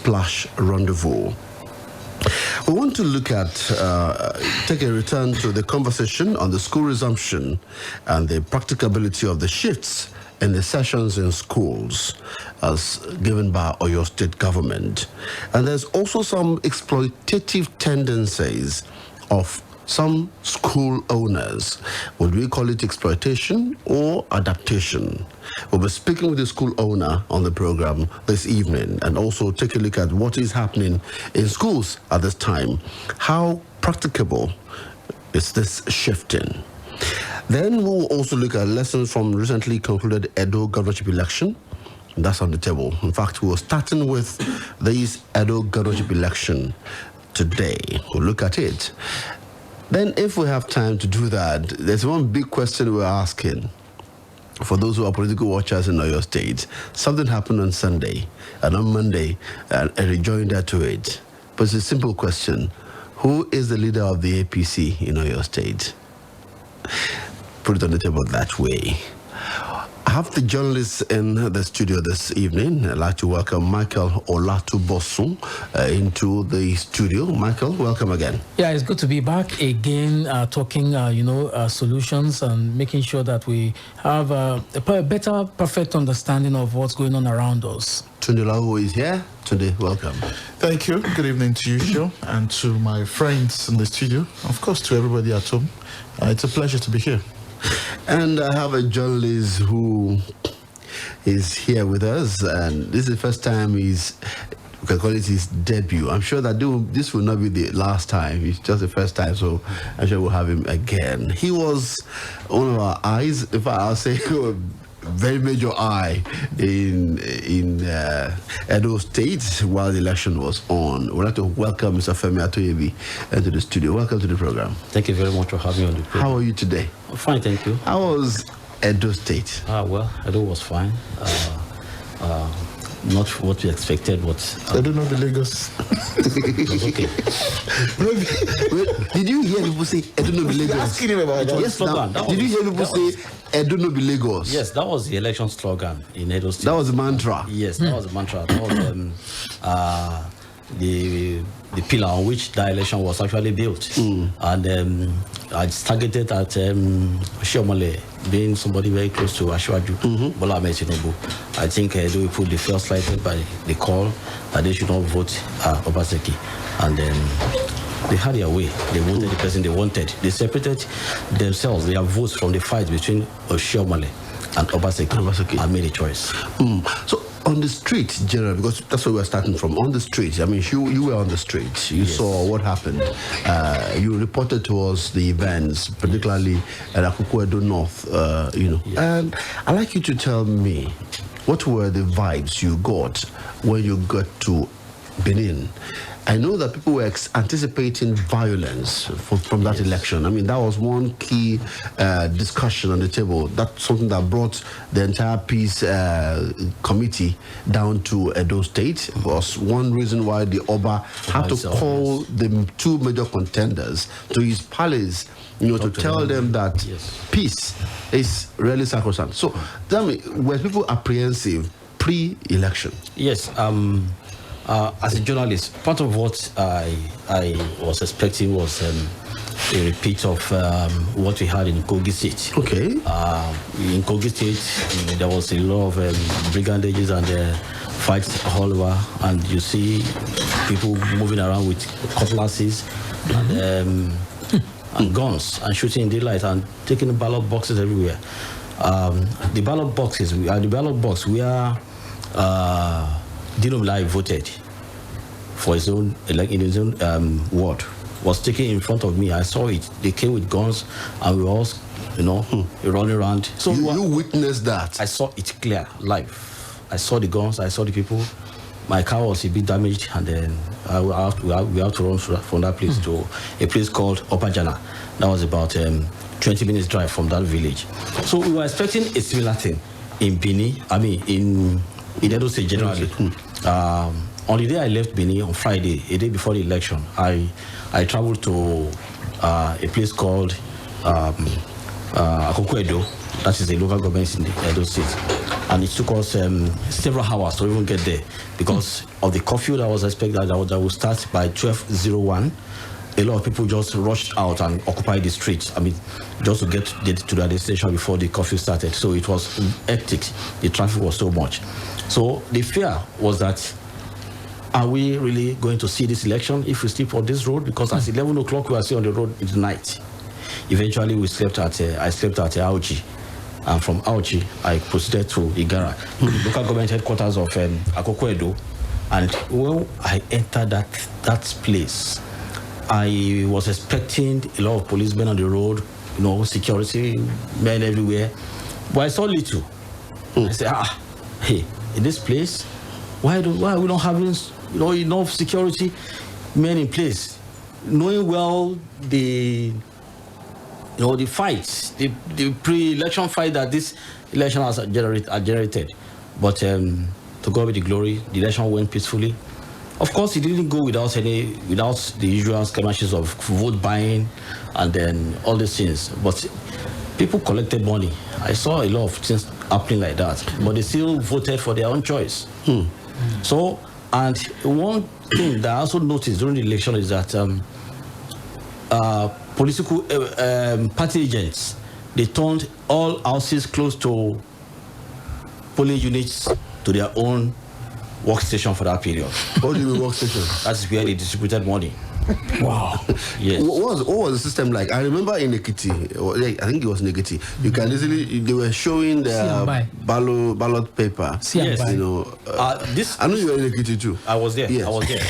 Splash Rendezvous. We want to look at, take a return to the conversation on the school resumption and the practicability of the shifts in the sessions in schools as given by Oyo State government. And there's also some exploitative tendencies of some school owners. Would we call it exploitation or adaptation? We'll be speaking with the school owner on the program this evening and also take a look at what is happening in schools at this time. How practicable is this shifting? Then we'll also look at lessons from recently concluded Edo governorship election. That's on the table. In fact, we're starting with this Edo governorship election today. We'll look at it. Then if we have time to do that, there's one big question we're asking. For those who are political watchers in Oyo State, something happened on Sunday, and on Monday, a rejoinder to it. But it's a simple question. Who is the leader of the APC in Oyo State? Put it on the table that way. I have the journalists in the studio this evening. I'd like to welcome Michael Olatunbosun into the studio. Michael, welcome again. Yeah, it's good to be back again, talking, solutions and making sure that we have a better, perfect understanding of what's going on around us. Tunde Olawuwo is here. Tunde, welcome. Thank you. Good evening to you, Sho, and to my friends in the studio. Of course, to everybody at home. It's a pleasure to be here. And I have a journalist who is here with us, and this is the first time we can call it his debut. I'm sure that this will not be the last time. It's just the first time, so I'm sure we'll have him again. He was one of our eyes, in fact, I'll say very major eye in Edo State while the election was on. We'd like to welcome Mr. Femi Atoyebi into the studio. Welcome to the program. Thank you very much for having me on the program. How are you today? Fine, thank you. How was Edo State? Well, Edo was fine. Not what we expected, but... I don't know the Lagos. It was okay. Did you hear people say, I don't know the Lagos? Asking him about that. Yes, did you hear people say, I don't know the Lagos? Yes, that was the election slogan in Edo State. That was the mantra? Yes, that was the mantra. That was the pillar on which the election was actually built. And it's targeted at Shiomale, being somebody very close to Ashwaju, Bola Ahmed Tinubu. I think they will put the first lighted by the call that they should not vote Obaseki. And they had their way. They voted the person they wanted. They separated themselves, their votes from the fight between Shiomale and Obaseki and made a choice. So on the street, generally, because that's where we're starting from, on the street, I mean, you were on the street. You saw what happened. You reported to us the events, particularly at Akoko Edo North, Yes. And I'd like you to tell me, what were the vibes you got when you got to Benin? I know that people were anticipating violence from that election. I mean, that was one key discussion on the table. That's something that brought the entire peace committee down to Edo State. It was one reason why the Oba had to call the two major contenders to his palace, to tell them that peace is really sacrosanct. So tell me, were people apprehensive pre-election? Yes. As a journalist, part of what I was expecting was a repeat of what we had in Kogi State. Okay. In Kogi State, there was a lot of brigandages and fights all over, and you see people moving around with cutlasses and guns and shooting in daylight and taking ballot boxes everywhere. The ballot box where Dino Lai voted for his own, like in his own ward, was taken in front of me. I saw it. They came with guns, and we were all, running around. So you witnessed that? I saw it clear, live. I saw the guns. I saw the people. My car was a bit damaged, and then we have to run from that place to a place called Opajana. That was about 20 minutes drive from that village. So we were expecting a similar thing in Bini. I mean, in Edo State generally. On the day I left Benin on Friday, a day before the election, I traveled to a place called Akoko Edo, That is the local government in the Edo State. And it took us several hours to even get there because of the curfew that was expected that would start by 12:01. A lot of people just rushed out and occupied the streets. I mean, just to get to their destination before the curfew started. So it was hectic. The traffic was so much. So the fear was that, are we really going to see this election if we sleep on this road? Because at 11 o'clock we were still on the road in the night. Eventually I slept at Auchi. And from Auchi, I proceeded to Igara, local government headquarters of Akoko Edo. And when I entered that place, I was expecting a lot of policemen on the road, security men everywhere. But I saw little. I said, hey, in this place, why are we not having enough security men in place? Knowing well the fights, the pre-election fight that this election has generated. But to God be the glory, the election went peacefully. Of course, it didn't go without the usual skirmishes of vote buying and then all these things. But people collected money. I saw a lot of things happening like that. But they still voted for their own choice. So, and one thing that I also noticed during the election is that political party agents, they turned all houses close to polling units to their own workstation for that period. What do you mean workstation? That's where they distributed money. Wow. Yes. What was the system like? I remember in Ekiti, I think it was in Ekiti, you can easily, they were showing the ballot paper. Yes. I know you were in Ekiti too. I was there. Yes. I was there.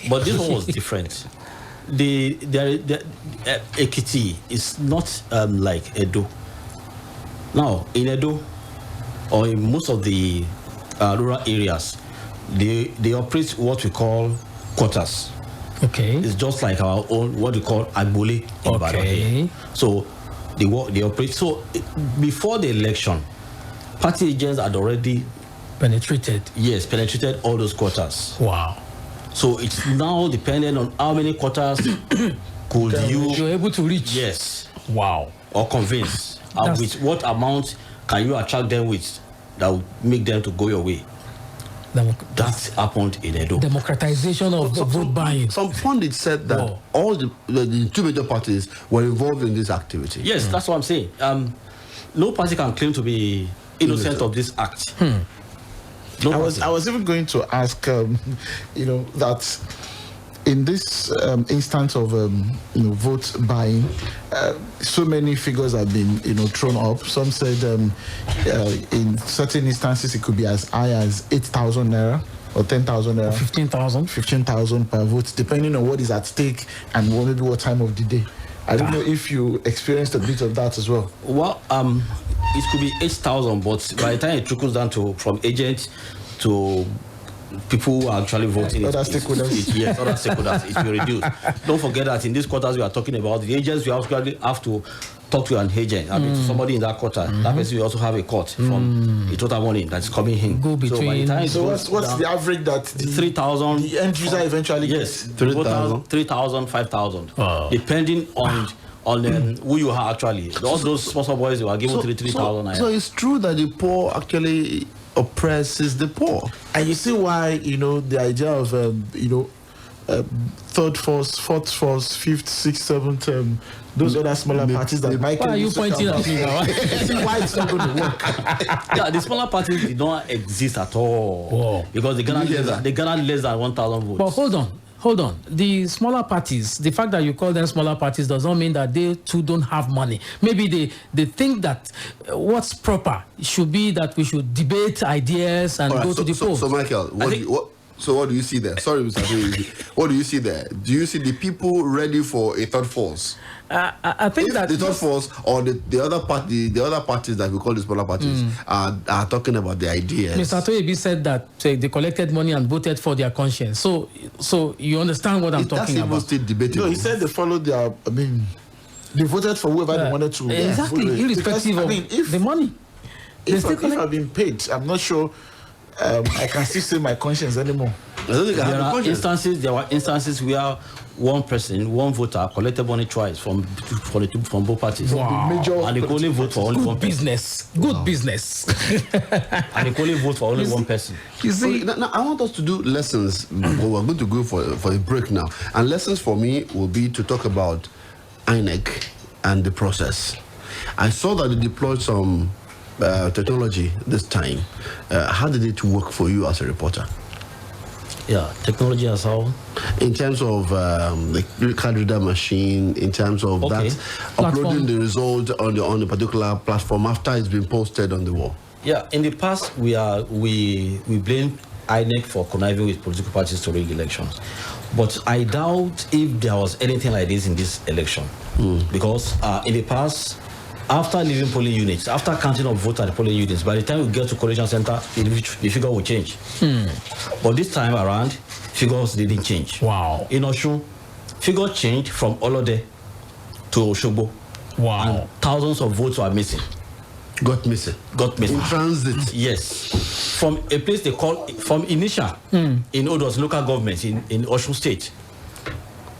But this one was different. The Ekiti is not like Edo. Now, in Edo, or in most of the rural areas, they operate what we call quotas. Okay. It's just like our own, what we call Agbole. Okay. So they operate. So before the election, party agents had already penetrated all those quotas. Wow. So it's now dependent on how many quotas you're able to reach. Yes. Wow. Or convince. And with what amount can you attract them with that will make them to go your way? That happened in Edo. Democratization of vote buying. Some pundits said that all the two major parties were involved in this activity. Yes, that's what I'm saying. No party can claim to be innocent of this act. I was even going to ask, that in this instance of vote buying, so many figures have been thrown up. Some said in certain instances it could be as high as 8,000 naira or 10,000 naira, 15,000 per vote, depending on what is at stake and maybe what time of the day. I don't know if you experienced a bit of that as well. Well, it could be 8,000, but by the time it trickles down from agents to people who are actually voting, other stakeholders. Yes, other stakeholders, it will reduce. Don't forget that in these quarters we are talking about, the agents will actually have to talk to an agent. I mean, to somebody in that quarter. That person will also have a cut from the total money that's coming in. Go between. So what's the average that 3,000? The end user eventually gets? Yes, 3,000, 5,000, depending on who you are actually. All those sponsor boys who are given 3,000. So it's true that the poor actually oppresses the poor, and you see why the idea of third force, fourth force, fifth, sixth, seventh, those other smaller parties that Michael. Why are you pointing at me now? See why it's not going to work. Yeah, the smaller parties did not exist at all. Because they garnered less than 1,000 votes. But hold on. The smaller parties, the fact that you call them smaller parties does not mean that they too don't have money. Maybe they think that what's proper should be that we should debate ideas and go to the polls. So Michael, what do you see there? Sorry, Mr. Abiy, what do you see there? Do you see the people ready for a third force? I think that the third force or the other parties that we call the smaller parties are talking about the ideas. Mr. Toyebi said that they collected money and voted for their conscience. So you understand what I'm talking about? That's still debatable. No, he said they followed they voted for whoever they wanted to. Exactly, irrespective of the money. If I've been paid, I'm not sure I can still say my conscience anymore. There were instances where one person, one voter collected money twice from both parties. Wow. And they could only vote for only one business. person. Good business. And they could only vote for only one person. You see, now I want us to do lessons. Well, we're going to go for a break now. And lessons for me will be to talk about INEC and the process. I saw that they deployed some technology this time. How did it work for you as a reporter? Yeah, technology as how? In terms of the card reader machine, in terms of that uploading the result on the particular platform after it's been posted on the wall. Yeah, in the past we blame INEC for conniving with political parties to rig elections, but I doubt if there was anything like this in this election, because in the past, after leaving polling units, after counting of votes at the polling units, by the time we get to collation center, the figure will change. But this time around, figures didn't change. Wow. In Osun, figure changed from Olode to Osogbo. Wow. And thousands of votes were missing. Got missing. In transit. Yes. From a place they call, from Inisha, in Odos local government in Osun State,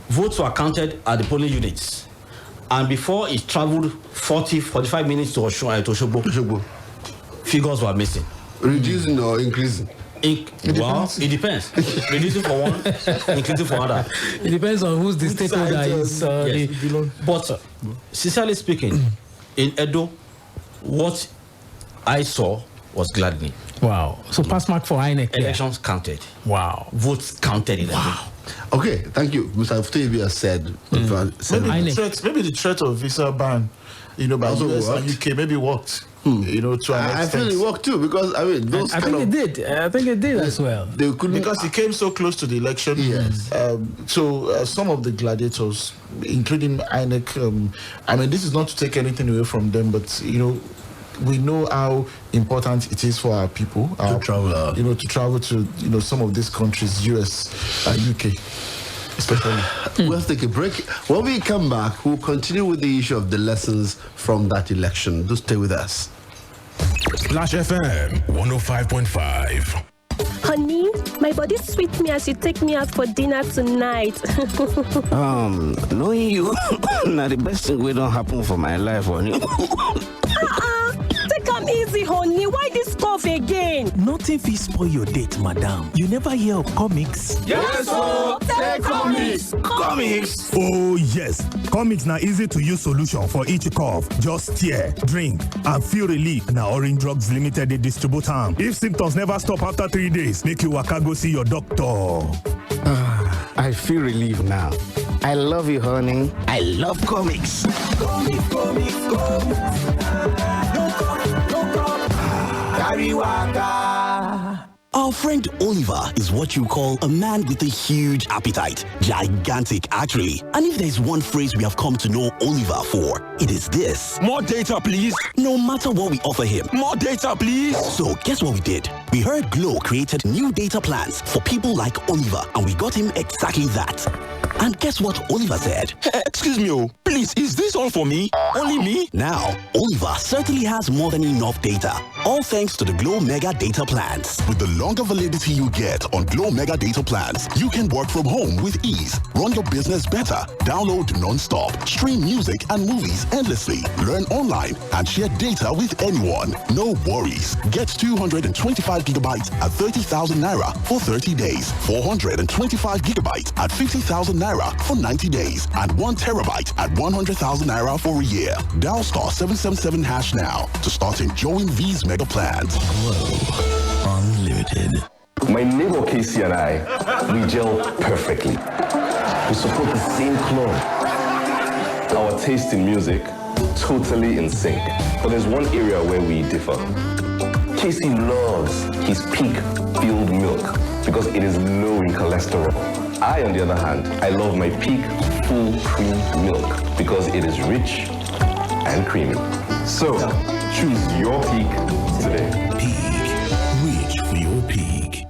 votes were counted at the polling units. And before it traveled 45 minutes to Osogbo, figures were missing. Reducing or increasing? It depends. Reducing for one, increasing for other. It depends on who's the stakeholder is. Yes. But sincerely speaking, in Edo, what I saw was gladdening. Wow. So pass mark for INEC. Elections counted. Wow. Votes counted in Edo. Okay, thank you. Mr. Futebi has said. Maybe the threat of visa ban, by US and UK maybe worked. To an extent. I feel it worked too, because I mean those. I think it did as well. They couldn't, because it came so close to the election. Yes. So some of the gladiators, including INEC, I mean, this is not to take anything away from them, but we know how important it is for our people to travel. To travel to some of these countries, US, UK, especially. We'll take a break. When we come back, we'll continue with the issue of the lessons from that election. Do stay with us. Splash FM 105.5. Honey, my body sweet me as you take me out for dinner tonight. Knowing you, now the best thing will don't happen for my life, honey. Take am easy, honey. Why this cough again? Nothing fit spoil your date, madam. You never hear of comics? Yes, sir. Take comics. Comics. Oh yes, comics na easy to use solution for each cough. Just tear, drink, and feel relief. Now Orange Drugs Limited they distribute am. If symptoms never stop after 3 days, make you waka go see your doctor. I feel relieved now. I love you, honey. I love comics. Comics. Our friend Oliver is what you call a man with a huge appetite. Gigantic, actually. And if there's one phrase we have come to know Oliver for, it is this. More data, please. No matter what we offer him. More data, please. So guess what we did? We heard Glow created new data plans for people like Oliver, and we got him exactly that. And guess what Oliver said? Excuse me, please, is this all for me? Only me? Now, Oliver certainly has more than enough data. All thanks to the Glow Mega Data Plans. With the longer validity you get on Glow Mega Data Plans, you can work from home with ease, run your business better, download non-stop, stream music and movies endlessly, learn online, and share data with anyone. No worries. Get 225 gigabytes at 30,000 Naira for 30 days, 425 gigabytes at 50,000 Naira for 90 days, and 1 terabyte at 100,000 Naira for a year. Dial *777# now to start enjoying these mega plans. Glow Unlimited. My neighbor Casey and I, we gel perfectly. We support the same club. Our taste in music, totally in sync. But there's one area where we differ. Casey loves his peak filled milk because it is low in cholesterol. I, on the other hand, I love my peak full cream milk because it is rich and creamy. So, choose your peak today. Peak. Reach for your peak.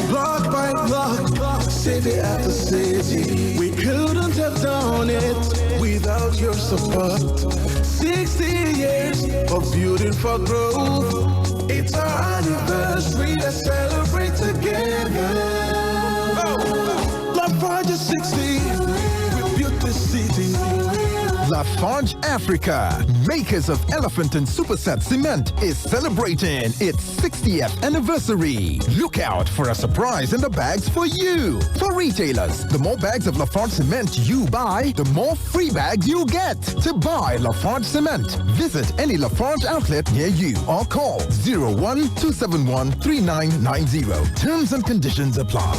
Block by block, city after city. We couldn't have done it without your support. 60 years of building for growth. It It's our anniversary, let's celebrate together. Lafarge is 60, we built this city. Lafarge Africa, makers of Elephant and Superset Cement, is celebrating its 60th anniversary. Look out for a surprise in the bags for you. For retailers, the more bags of Lafarge Cement you buy, the more free bags you get. To buy Lafarge Cement, visit any Lafarge outlet near you or call 01271 Terms and conditions apply.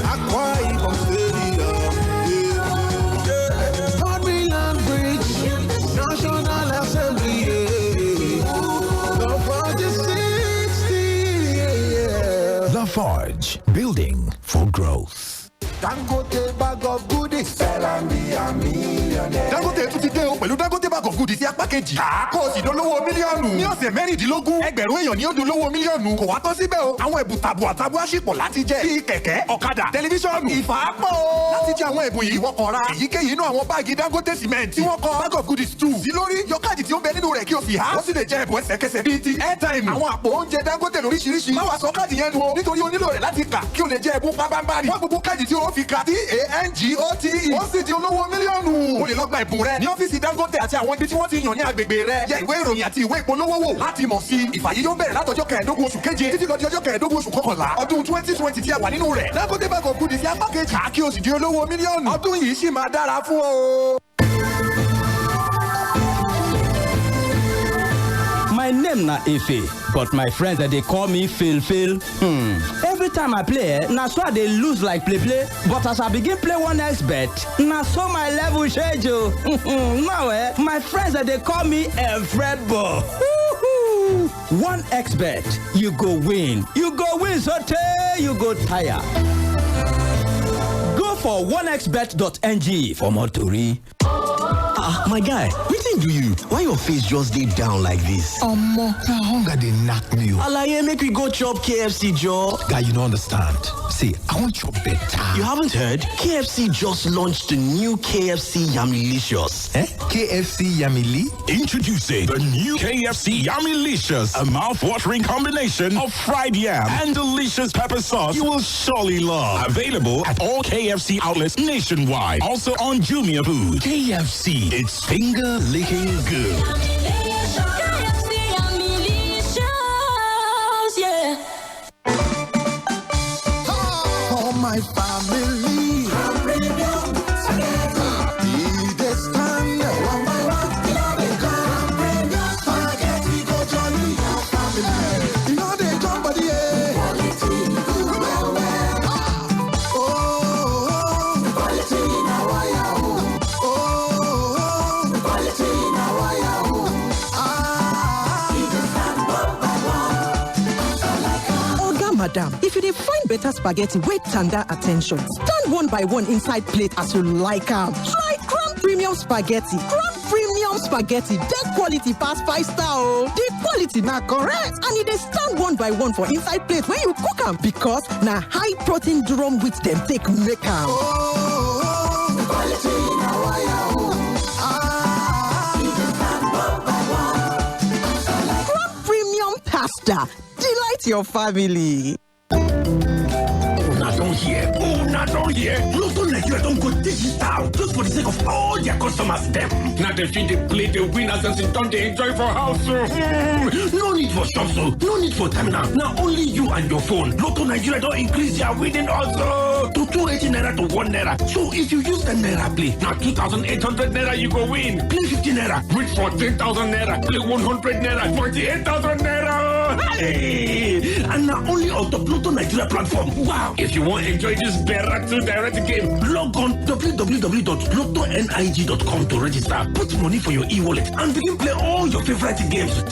National Assembly, Lafarge is 60, Lafarge, building for growth. Dangote bag of goodies, sell and be a millionaire. Dangote tún ti dé o pẹ̀lú Dangote bag of goodies sí apá kejì. Kó o sì dolówó mílíọ̀nù. Ní ọ̀sẹ̀ mẹ́rìndínlógún, ẹgbẹ̀rún èèyàn ni ó dolówó mílíọ̀nù. Kò wá tán síbẹ̀ o. Àwọn ẹ̀bùn tàbùà ṣìpọ̀ láti jẹ. Bíi kẹ̀kẹ́, ọ̀kadà, tẹlifíṣọ̀nù, ìfàápọ̀ o. Láti jẹ àwọn ẹ̀bùn yìí, wọ́n kàn ra èyíkéyìí inú àwọn báàgì Dangote cement tí wọ́n kọ bag of goodies 2 sí lórí. Yọ káàdì tí ó ń bẹ nínú rẹ̀ kí o sì há. Ó sì lè jẹ ẹ̀bùn ẹsẹ̀kẹsẹ̀ bíi ti airtime. Àwọn àpò oúnjẹ Dangote lóríṣiríṣi. Má wá sọ káàdì yẹn nù o. Nítorí o nílò rẹ̀ láti kà kí o lè jẹ ẹ̀bùn pábánbárì. Wọ́n gbogbo káàdì tí o fi kà TANGOTE. Ó sì di olówó mílíọ̀nù. O lè lọ gba ẹ̀bùn rẹ ní ọ́fíìsì Dangote àti àwọn ibi tí wọ́n ti yàn ní agbègbè rẹ. Yẹ ìwé ìròyìn àti ìwé ìpolówó wò láti mọ̀ sí. Ìfàyè yóò bẹ̀rẹ̀ látọjọ́ 15 oṣù keje títí lọ di ọjọ́ 15 oṣù kọkànlá ọdún 2020 tí a wà nínú rẹ̀. Dangote bag of goodies sí apá kejì. Kí o sì di olówó mílíọ̀nù. Ọdún yìí sì máa dára fún ọ. My name na Efe, but my friends they call me Phil. Every time I play, na so I dey lose like play. But as I begin play 1xBet, na so my level change. Now my friends they call me Efrebo. 1xBet, you go win sotey you go tire. Go for 1xbet.ng for more tori. My guy, wetin do you? Why your face just dey down like this? Omo, na hunger dey knack me o. Alaye, make we go chop KFC, Joe. Guy, you don't understand. See, I want chop better. You haven't heard? KFC just launched the new KFC Yumilicious. KFC Yamili? Introducing the new KFC Yumilicious, a mouth-watering combination of fried yam and delicious pepper sauce you will surely love. Available at all KFC outlets nationwide. Also on Jumia Food. KFC, it's finger-licking good. My family, this time, one by one, they come, spaghetti go jolly, family. You know they come, but quality, quality now quality now Madam, if you find better spaghetti, wait tender attention. Stand one by one inside plate as you like them. Try Crown Premium Spaghetti. Crown Premium Spaghetti, that quality pass 5-star. The quality na correct, and they stand one by one for inside plate when you cook them because na high protein drum with them take make them. Quality now Crown Premium Pasta. Delight your family. Una don't hear. Lotto Nigeria don't go digital just for the sake of all their customers. Them. Now they feel they play the winners and sit down they enjoy for house. No need for shops, no need for terminal. Now only you and your phone. Lotto Nigeria don't increase their winning also to 280 naira to 1 naira. So if you use the naira play, now 2,800 naira you go win. Play 50 naira, win 14,000 naira. Play 100 naira, 28,000 naira. Hey! And now only on the Lotto Nigeria platform. Wow! If you want to enjoy this better direct game, log on www.lottonig.com to register. Put money for your e-wallet and begin play all your favorite games.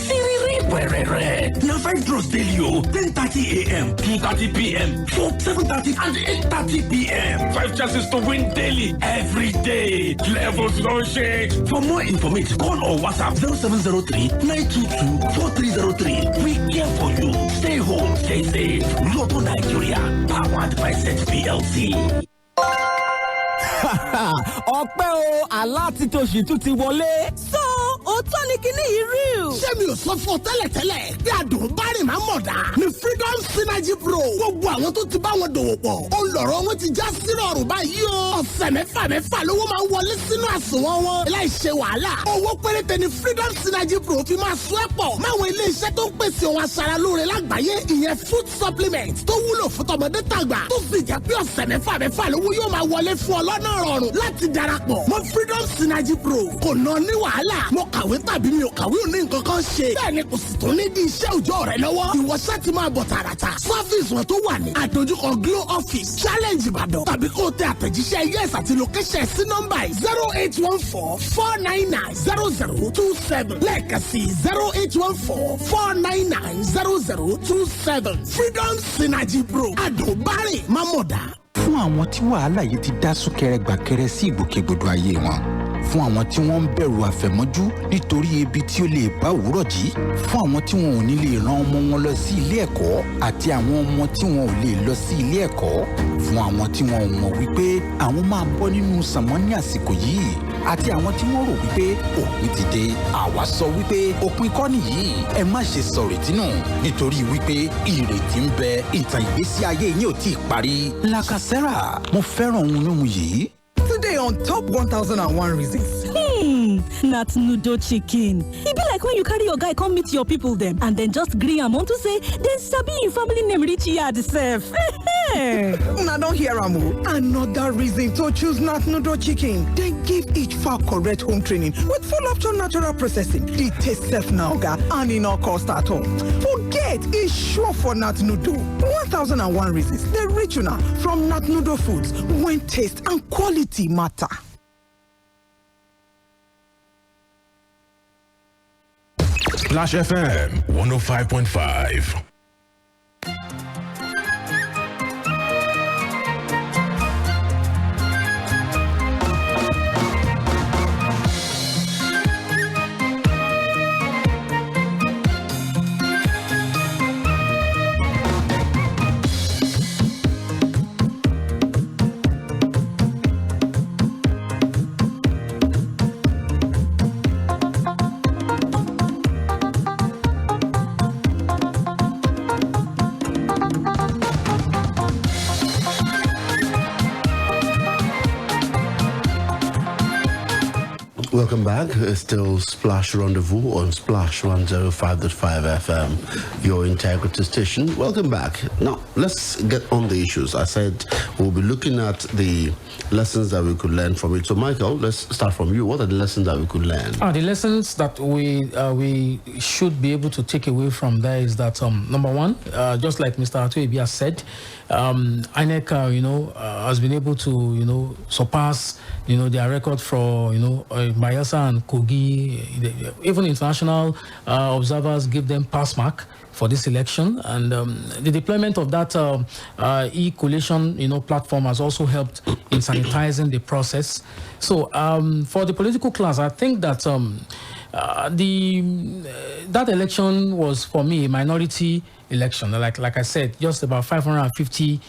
Now 5 draws daily, 10:30 a.m., 2:30 p.m., 7:30 and 8:30 p.m. 5 chances to win daily, every day. Levels don't change. For more information, call or WhatsApp 0703-922-4303. We care for you. Stay home, stay safe. Lotto Nigeria, powered by Set PLC. ọpẹ́ o aláàtí tó ṣì tún ti wọlé. So ó lóòótọ́ ni kíní yìí real. ṣé mi ò sọ fún ọ tẹ́lẹ̀tẹ́lẹ̀ bí adùn bá rìn máa mọ̀ dá ní Freedom Synergy Pro gbogbo àwọn tó ti bá wọn dòwò pọ̀ ó lọ̀rọ̀ wọn ti já sí rọrùn báyìí o ọ̀sẹ̀ mẹ́fà lówó máa ń wọlé sínú àsùnwọ̀n wọn láì ṣe wàhálà owó péréte ní Freedom Synergy Pro fi máa sún ẹ̀pọ̀ máwọn ilé iṣẹ́ tó ń pèsè ohun aṣaralóore lágbàáyé ìyẹn food supplement tó wúlò fún tọmọdé tàgbà tó sì jẹ́ pé ọ̀sẹ̀ mẹ́fà lówó yóò máa wọlé fún ọ lọ́nà rọrùn láti darapọ̀ mọ́ Freedom Synergy Pro kò ná ní wàhálà mo kàwé tàbí mi ò kàwé ò ní nǹkan kan ṣe bẹ́ẹ̀ ni kò sì tó ní di iṣẹ́ òòjọ́ rẹ lọ́wọ́ ìwọ ṣáà ti máa bọ̀ tààràtà service wọn tó wà ní àdójúkọ Glow Office Challenge Ìbàdàn tàbí kó o tẹ àtẹ̀jíṣẹ́ yes àti location sí nọ́mbà 08144990027 lẹ́ẹ̀kan sí 08144990027 Freedom Synergy Pro àdùnbárìn mámọ̀dá. Fún àwọn tí wàhálà yìí ti dá súnkẹrẹ gbàkẹrẹ sí ìgbòkègbodò ayé wọn. Fún àwọn tí wọ́n ń bẹ̀rù àfẹ̀mọ́jú nítorí ebi tí ó lè bá òwúrọ̀ jí. Fún àwọn tí wọn ò ní lè rán ọmọ wọn lọ sí ilé ẹ̀kọ́ àti àwọn ọmọ tí wọn ò lè lọ sí ilé ẹ̀kọ́. Fún àwọn tí wọn ò mọ̀ wípé àwọn máa bọ́ nínú sànmọ́ ní àsìkò yìí. Àti àwọn tí wọ́n rò wípé òpin ti dé. Àwa sọ wípé òpin kọ́ nìyí. Ẹ má ṣe sọ̀rètí nù nítorí wípé ìrètí ń bẹ. Ìtàn ìgbésí ayé yín ò tí ì parí. Lakasera, mo fẹ́ràn ohun mímu yìí. Today on Top 1001 Reasons. Not noodle chicken. E be like when you carry your guy come meet your people them and then just gree am unto say they sabi in family name reach yard sef. Una don hear am o. Another reason to choose Nat Noodle Chicken. They give each fowl correct home training with full option natural processing. The taste sef na oga and e no cost at all. Forget e sure for Nat Noodle. 1001 Reasons. The reach una from Nat Noodle Foods when taste and quality matter. Splash FM 105.5. Welcome back. It's still Splash Rendezvous on Splash 105.5 FM, your integrity station. Welcome back. Now, let's get on the issues. I said we'll be looking at the lessons that we could learn from it. So, Michael, let's start from you. What are the lessons that we could learn? The lessons that we should be able to take away from there is that, number one, just like Mr. Atuebi has said, INEC, has been able to, surpass, their record for, Bayelsa and Kogi. Even international observers give them pass mark for this election, and the deployment of that e-collation, platform has also helped in sanitizing the process. So for the political class, I think that that election was, for me, a minority election. Like I said, just about 550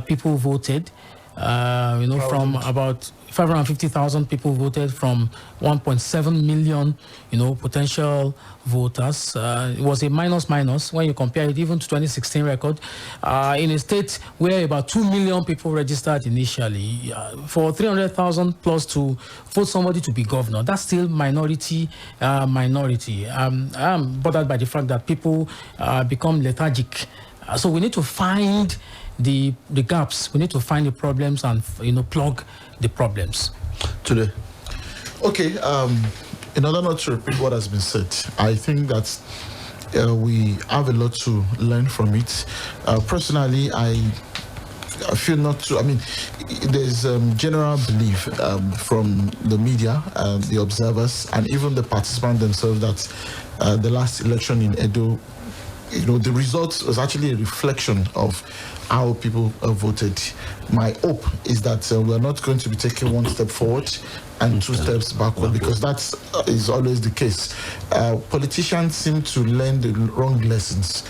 people voted. From about 550,000 people voted from 1.7 million, potential voters. It was a minus when you compare it even to 2016 record. In a state where about 2 million people registered initially, for 300,000 plus to vote somebody to be governor, that's still minority. I'm bothered by the fact that people become lethargic. So we need to find the gaps. We need to find the problems and plug the problems. Today. Okay. In order not to repeat what has been said, I think that we have a lot to learn from it. Personally, I feel not to. There's general belief from the media, the observers, and even the participants themselves that the last election in Edo, the result was actually a reflection of how people voted. My hope is that we're not going to be taking one step forward and two steps backward, because that is always the case. Politicians seem to learn the wrong lessons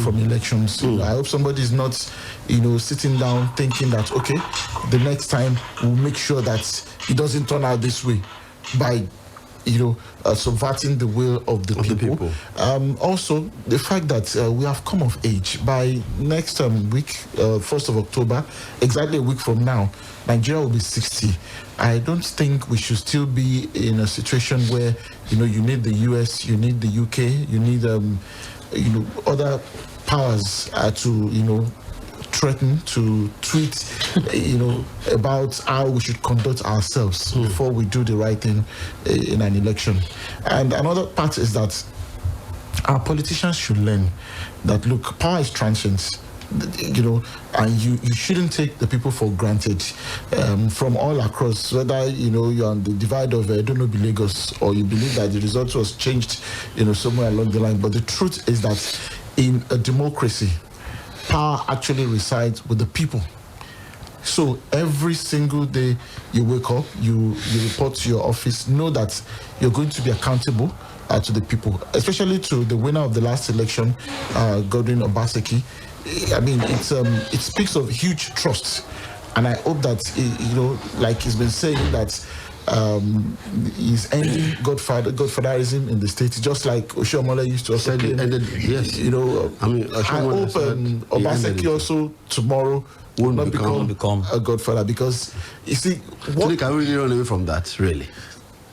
from elections. I hope somebody is not, sitting down thinking that, okay, the next time we'll make sure that it doesn't turn out this way by subverting the will of the people. Also, the fact that we have come of age. By next week, 1st of October, exactly a week from now, Nigeria will be 60. I don't think we should still be in a situation where, you need the US, you need the UK, you need, other powers to, threaten to tweet, about how we should conduct ourselves before we do the right thing in an election. And another part is that our politicians should learn that, look, power is transient, and you shouldn't take the people for granted from all across, whether, you're on the divide of Edonobi Lagos, or you believe that the result was changed, somewhere along the line. But the truth is that in a democracy, power actually resides with the people. So every single day you wake up, you report to your office, know that you're going to be accountable to the people, especially to the winner of the last election, Godwin Obaseki. I mean, it speaks of huge trust, and I hope that like he's been saying, that is ending godfatherism in the state, just like Oshiomhole used to also claim. Yes. I hope Obaseki also tomorrow will not become a godfather, because you see, what can we really run away from that, really?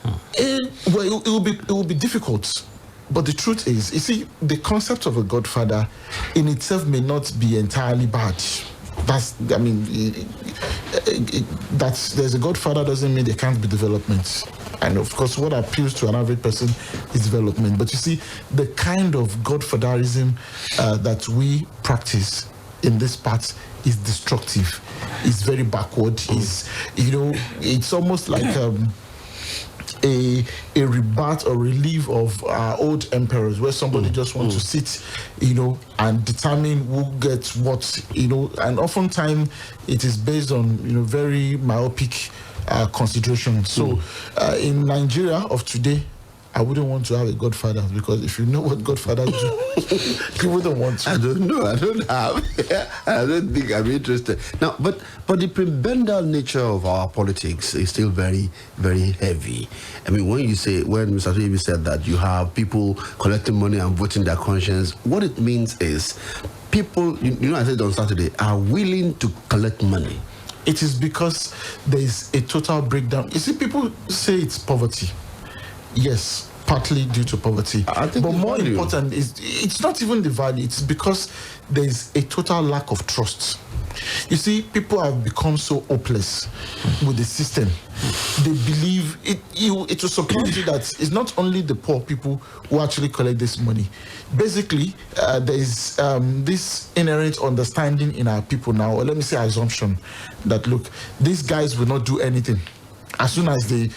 Well, it will be difficult. But the truth is, you see, the concept of a godfather in itself may not be entirely bad. There's a godfather doesn't mean there can't be development. And of course, what appeals to an average person is development. But you see, the kind of godfatherism that we practice in this part is destructive. It's very backward. It's almost like a rebirth or relief of old emperors, where somebody just wants to sit, and determine who gets what, and oftentimes it is based on, very myopic considerations. So in Nigeria of today, I wouldn't want to have a godfather, because if you know what godfathers do, you wouldn't want to. I don't know. I don't have. I don't think I'm interested. Now, but the prebendal nature of our politics is still very, very heavy. I mean, when Mr. Tuyebi said that you have people collecting money and voting their conscience, what it means is people, I said on Saturday, are willing to collect money. It is because there is a total breakdown. You see, people say it's poverty. Yes, partly due to poverty. But more important is, it's not even the value, it's because there is a total lack of trust. You see, people have become so hopeless with the system. They believe it will surprise you that it's not only the poor people who actually collect this money. Basically, there is this inherent understanding in our people now, or let me say assumption, that look, these guys will not do anything. As soon as they,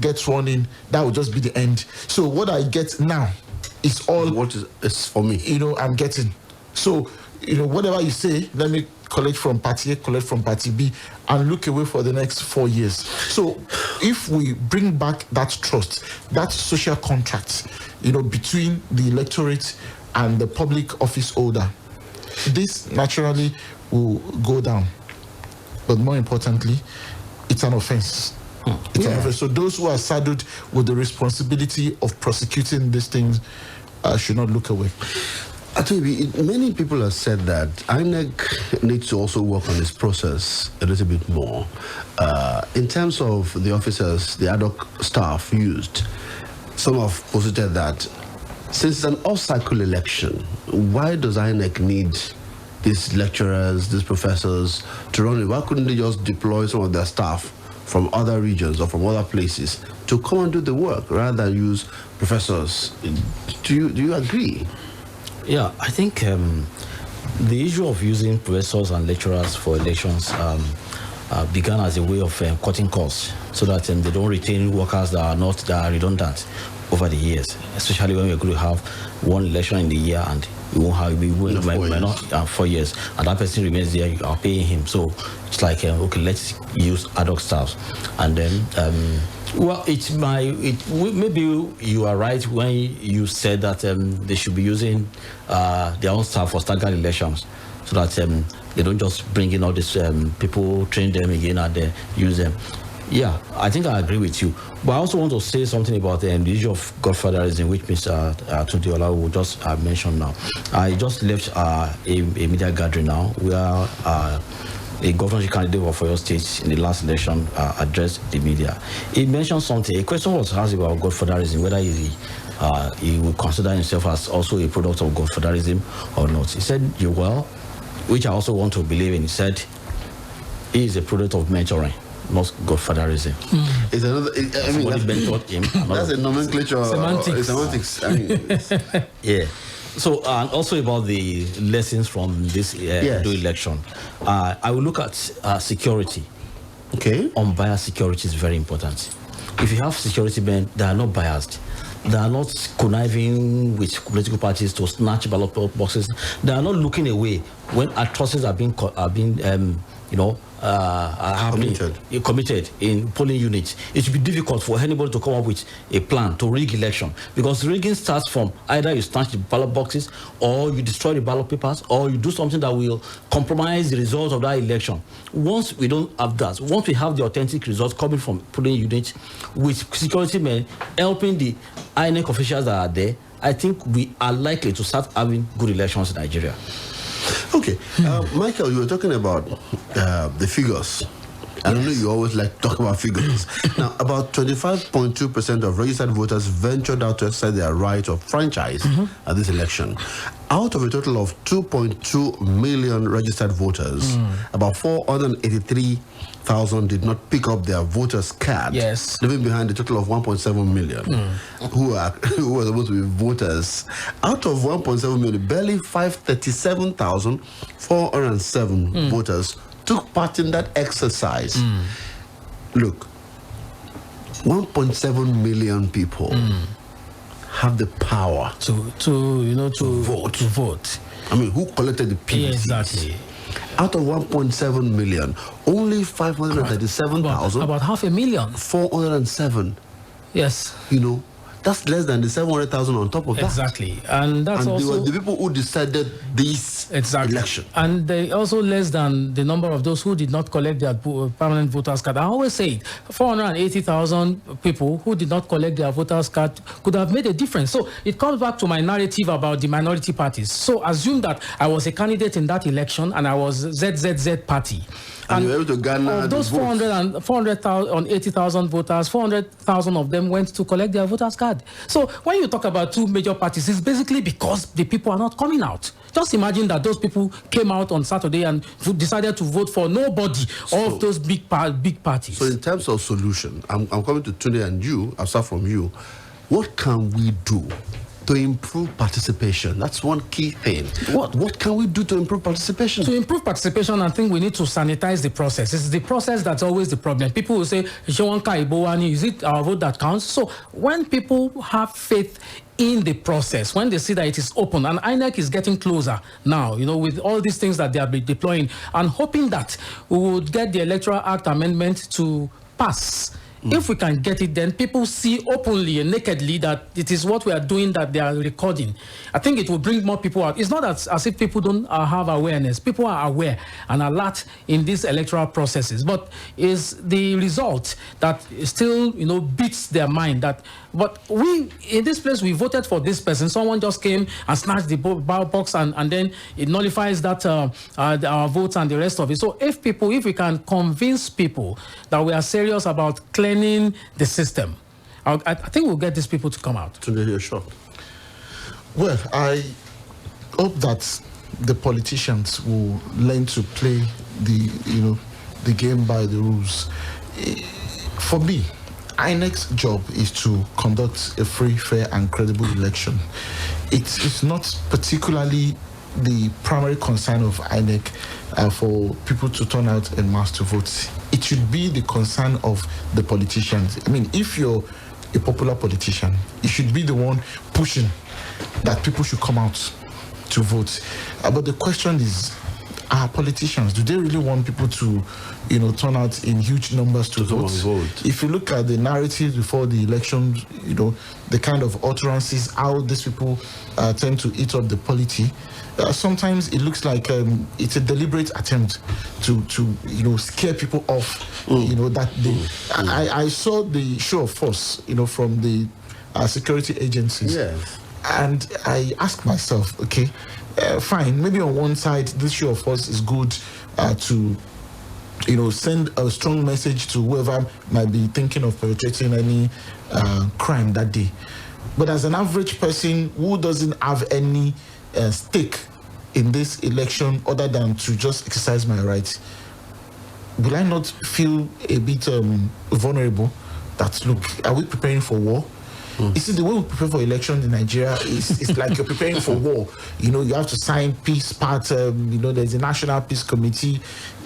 get sworn in, that will just be the end. So what I get now is all what is for me. I'm getting. So, whatever you say, let me collect from party A, collect from party B, and look away for the next 4 years. So if we bring back that trust, that social contract, between the electorate and the public office holder, this naturally will go down. But more importantly, it's an offense. So those who are saddled with the responsibility of prosecuting these things should not look away. I tell you, many people have said that INEC needs to also work on this process a little bit more. In terms of the officers, the ad hoc staff used, some have posited that since it's an off-cycle election, why does INEC need these lecturers, these professors to run it? Why couldn't they just deploy some of their staff from other regions or from other places to come and do the work rather than use professors? Do you agree? Yeah, I think the issue of using professors and lecturers for elections began as a way of cutting costs, so that they don't retain workers that are redundant over the years, especially when we're going to have one election in the year and we might not 4 years, and that person remains there, you are paying him. So it's like, okay, let's use ad hoc staff. And then, maybe you are right when you said that they should be using their own staff for staggered elections, so that they don't just bring in all these people, train them again and use them. Yeah, I think I agree with you. But I also want to say something about the issue of godfatherism, which Mr. Tunde Olawuwo just mentioned now. I just left a media gathering now where a governorship candidate for your state in the last election addressed the media. He mentioned something. A question was asked about godfatherism, whether he would consider himself as also a product of godfatherism or not. He said, well, which I also want to believe in. He said, he is a product of mentoring, not godfatherism. It's another. I mean, that's a nomenclature. Semantics. I mean, yeah. So, and also about the lessons from this election, I will look at security. Okay. Unbiased security is very important. If you have security men that are not biased, they are not conniving with political parties to snatch ballot boxes, they are not looking away when atrocities are being committed in polling units. It should be difficult for anybody to come up with a plan to rig election, because rigging starts from either you snatch the ballot boxes, or you destroy the ballot papers, or you do something that will compromise the result of that election. Once we don't have that, once we have the authentic results coming from polling units with security men helping the INEC officials that are there, I think we are likely to start having good elections in Nigeria. Okay, Michael, you were talking about the figures. I know you always like to talk about figures. Now, about 25.2% of registered voters ventured out to exercise their right of franchise at this election. Out of a total of 2.2 million registered voters, about 483,000 did not pick up their voters' card, leaving behind a total of 1.7 million who were supposed to be voters. Out of 1.7 million, barely 537,407 voters took part in that exercise. Look, 1.7 million people have the power to vote. I mean, who collected the PVCs? Exactly. Out of 1.7 million, only 537,000. About 500,000. 407. Yes. That's less than the 700,000 on top of that. Exactly. And that's also... they were the people who decided this election. And they also less than the number of those who did not collect their permanent voters card. I always say it, 480,000 people who did not collect their voters card could have made a difference. So it comes back to my narrative about the minority parties. So assume that I was a candidate in that election and I was ZZZ party. And you were able to garner of those 480,000 voters, 400,000 of them went to collect their voters card. So when you talk about two major parties, it's basically because the people are not coming out. Just imagine that those people came out on Saturday and decided to vote for nobody of those big parties. So in terms of solution, I'm coming to Tunde and you, I'll start from you. What can we do to improve participation? That's one key thing. What can we do to improve participation? To improve participation, I think we need to sanitize the process. It's the process that's always the problem. People will say, is it our vote that counts? So when people have faith in the process, when they see that it is open, and INEC is getting closer now, with all these things that they are deploying, and hoping that we would get the Electoral Act amendment to pass. If we can get it, then people see openly and nakedly that it is what we are doing that they are recording. I think it will bring more people out. It's not as if people don't have awareness. People are aware and alert in these electoral processes, but it's the result that still, beats their mind. But we, in this place, we voted for this person. Someone just came and snatched the ballot box and then it nullifies that our votes and the rest of it. So if we can convince people that we are serious about clearing the system, I think we'll get these people to come out. Tunde, you're shocked. Well, I hope that the politicians will learn to play the game by the rules. For me, INEC's job is to conduct a free, fair, and credible election. It's not particularly the primary concern of INEC for people to turn out en masse to vote. It should be the concern of the politicians. I mean, if you're a popular politician, you should be the one pushing that people should come out to vote. But the question is, are politicians, do they really want people to, turn out in huge numbers to vote? If you look at the narrative before the election, the kind of utterances, how these people tend to eat up the polity, sometimes it looks like it's a deliberate attempt to scare people off. That I saw the show of force, from the security agencies. Yes. And I asked myself, okay, fine, maybe on one side this show of force is good to send a strong message to whoever might be thinking of perpetrating any crime that day. But as an average person who doesn't have any stake in this election other than to just exercise my rights, will I not feel a bit vulnerable that, look, are we preparing for war? You see, the way we prepare for elections in Nigeria is like you're preparing for war. You have to sign peace part. There's a National Peace Committee.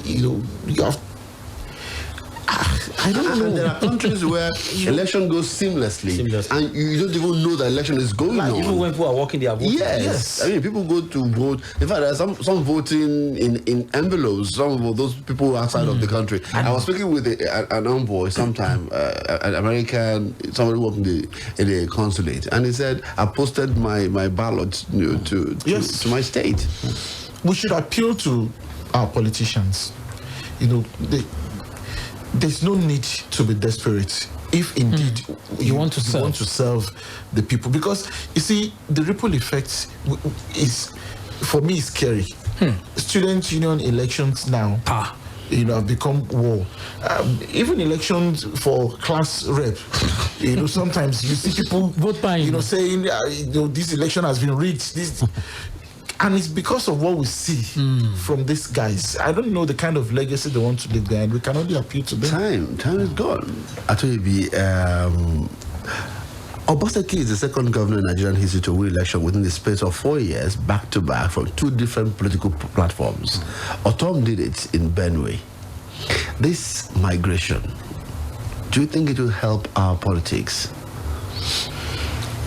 You have. I don't know. And there are countries where election goes seamlessly, and you don't even know the election is going on. Even when people are walking, they are voting. Yes. I mean, people go to vote. In fact, there's some voting in envelopes. Some of those people outside of the country. I was speaking with an envoy sometime, an American, somebody working in the consulate, and he said, "I posted my ballot to my state." We should appeal to our politicians. There's no need to be desperate if indeed you want to serve the people, because you see the ripple effect is, for me, scary. Student union elections now have become war. Even elections for class rep, sometimes you see people vote buying, saying this election has been rigged. And it's because of what we see from these guys. I don't know the kind of legacy they want to leave behind. We can only appeal to them. Time is gone. Atoyebi, Obaseki is the second governor in Nigerian history to win election within the space of 4 years, back to back, from two different political platforms. Otom did it in Benue. This migration, do you think it will help our politics?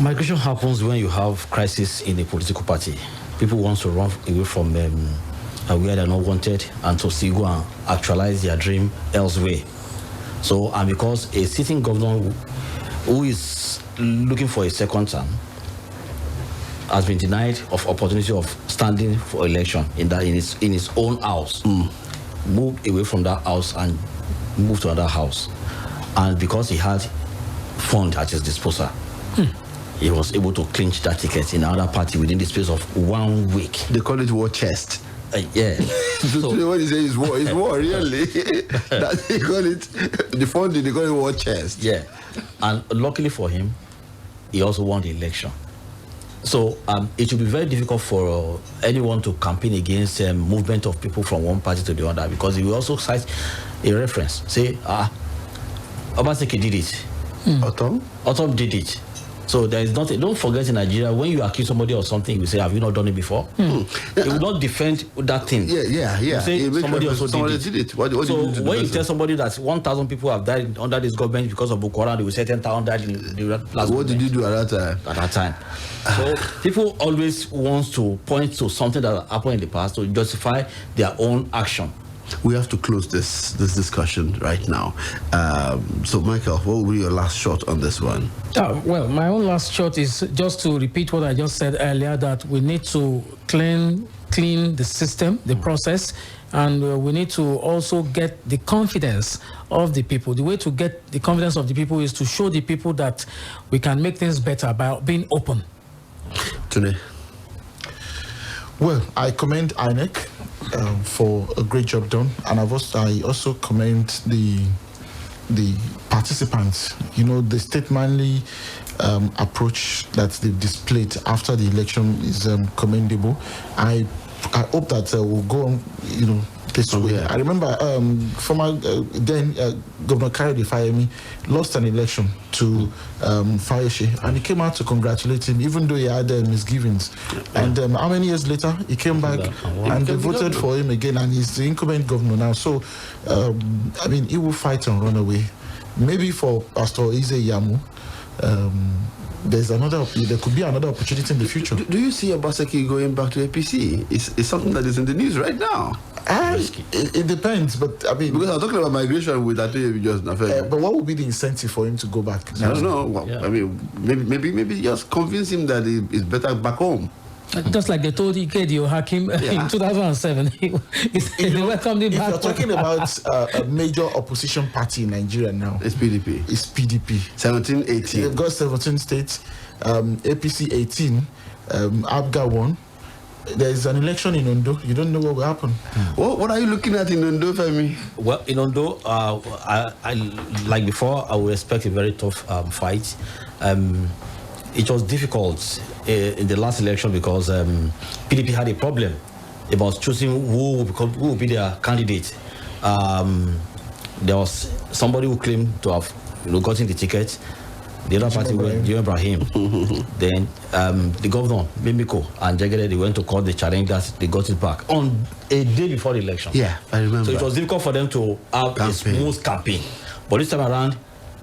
Migration happens when you have crisis in a political party. People want to run away from where they're not wanted and to still go and actualize their dream elsewhere. So, and because a sitting governor who is looking for a second term has been denied of opportunity of standing for election in his own house, moved away from that house and moved to another house, and because he had fund at his disposal, he was able to clinch that ticket in another party within the space of 1 week. They call it war chest. Yeah. So what you say is war. It's war, really. That they call it the funding. They call it war chest. Yeah, and luckily for him, he also won the election. So it will be very difficult for anyone to campaign against movement of people from one party to the other, because he will also cite a reference. Say, Obaseki did it. Otom did it. So there is nothing. Don't forget, in Nigeria, when you accuse somebody of something, you say, "Have you not done it before?" They will not defend that thing. Yeah. You say somebody also did it. What so when you tell somebody that 1,000 people have died under this government because of Boko Haram, they will say 10,000 died in the last. What did you do at that time? At that time. So people always want to point to something that happened in the past to justify their own action. We have to close this discussion right now. So, Michael, what will be your last shot on this one? Well, my own last shot is just to repeat what I just said earlier, that we need to clean the system, the process, and we need to also get the confidence of the people. The way to get the confidence of the people is to show the people that we can make things better by being open. Tunde? Well, I commend INEC for a great job done, and I also commend the participants. The statesmanly approach that they've displayed after the election is commendable. I hope that we'll go on, this way. I remember former then Governor Kayode Fayemi lost an election to Fayose, and he came out to congratulate him, even though he had misgivings. And how many years later he came back and they voted for him again, and he's the incumbent governor now. So he will fight and run away. Maybe for Pastor Ize Yamu, there could be another opportunity in the future. Do you see Obaseki going back to APC? It's something that is in the news right now. It depends, but because I'm talking about migration with Atoyebi just now. But what would be the incentive for him to go back? I don't know. Well, maybe just convince him that it's better back home. Just like they told Ikedio Hakim in 2007. They welcomed him back. If you're talking about a major opposition party in Nigeria now, it's PDP. It's PDP. 17, 18. They've got 17 states, APC 18, ABGA 1. There's an election in Ondo. You don't know what will happen. What are you looking at in Ondo, Femi? Well, in Ondo, I like before, I would expect a very tough fight. It was difficult in the last election because PDP had a problem about choosing who will be their candidate. There was somebody who claimed to have gotten the ticket. The other party were Ibrahim. Then the governor, Mimiko, and Jagere, they went to court, they challenged that, they got it back on a day before the election. Yeah, I remember. So it was difficult for them to have a smooth campaign. But this time around,